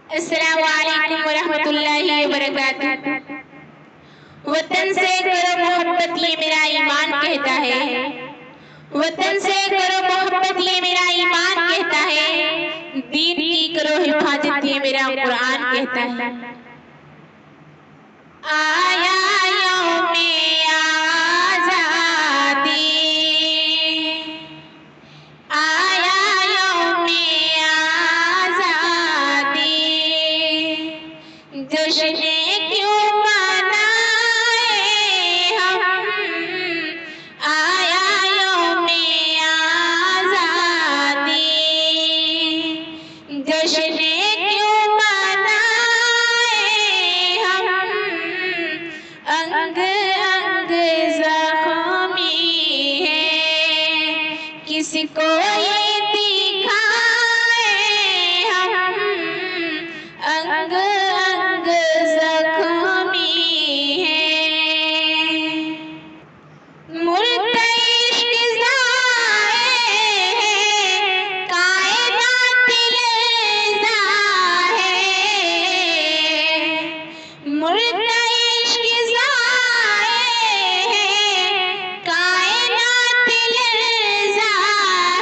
अस्सलामु अलैकुम वरहमतुल्लाहि वबरकातुहू। वतन से करो मोहब्बत ये मेरा ईमान कहता है। वतन से करो मोहब्बत ये मेरा ईमान कहता है। दीन की करो हिफाजत ये मेरा कुरान कहता है। आया यौमे आज़ादी, आया यौमे आज़ादी, जश्न क्यों मनाए हम। आया यौमे आज़ादी, जश्न क्यों मनाए हम। अंग अंग ज़ख्मी है, किसको ये दिखाए हम। अंग अंग ज़ख्मी है, मुर्दा इश्क ज़ाए है, कायनात लर्ज़ा है। मुर्दा इश्क ज़ाए है, कायनात लर्ज़ा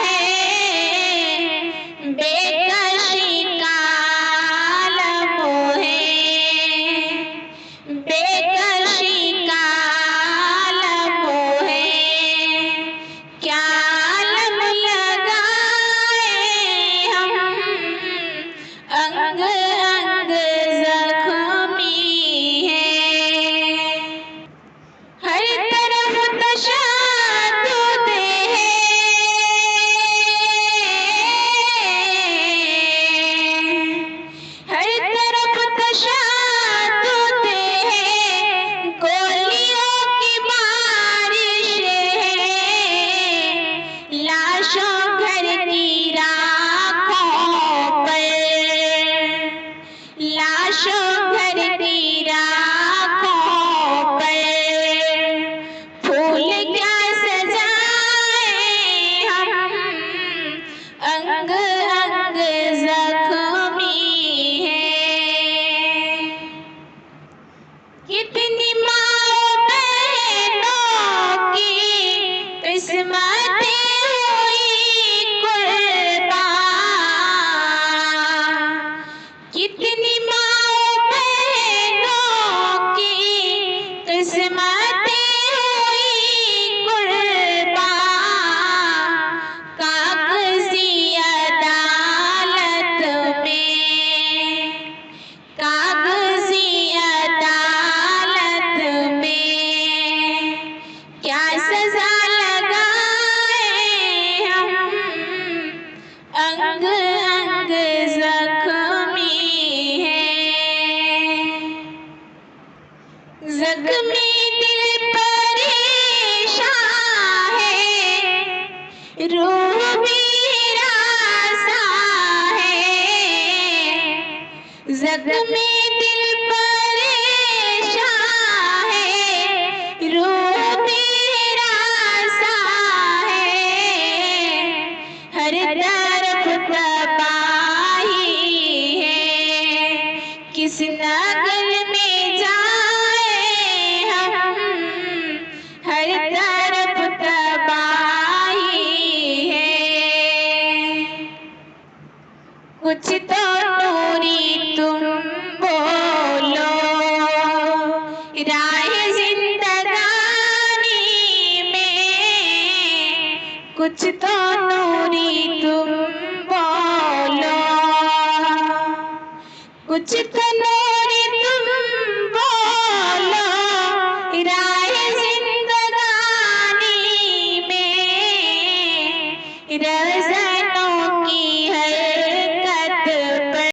है। बेकशी का आलम है, बेकशी का आलम है। क्या आलम लगाए हम। अंग अंग ज़ख्मी है, हर तरफ तशद्दुद है। हर तरफ तशद्दुद है, गोलियों की बारिश है। लाशों घर की राखों पर, लाशों घर की राखों पर, फूल क्या सजाए हम। अंग अंग ज़ख्मी है, कितनी माँ बहनों की किस्मतें हुई कुर्बान। कितनी माँ बहनों की किस्मतें हुई कुर्बान। कागज़ी अदालत में, कागज़ी अदालत में, क्या सजा लगाए हम। अंग अंग ज़ख्मी है, ज़ख्मी दिल परेशान है, रूह भी हरासा है। ज़ख्मी दिल परेशान है, रूह भी हरासा है। हर तरफ तबाही है, किस नगल में जाए हम। हर तरफ तबाही है, कुछ तो नूरी तुम बोलो, राह जिंदगानी में। कुछ तो नूरी तुम बोलो, कुछ तो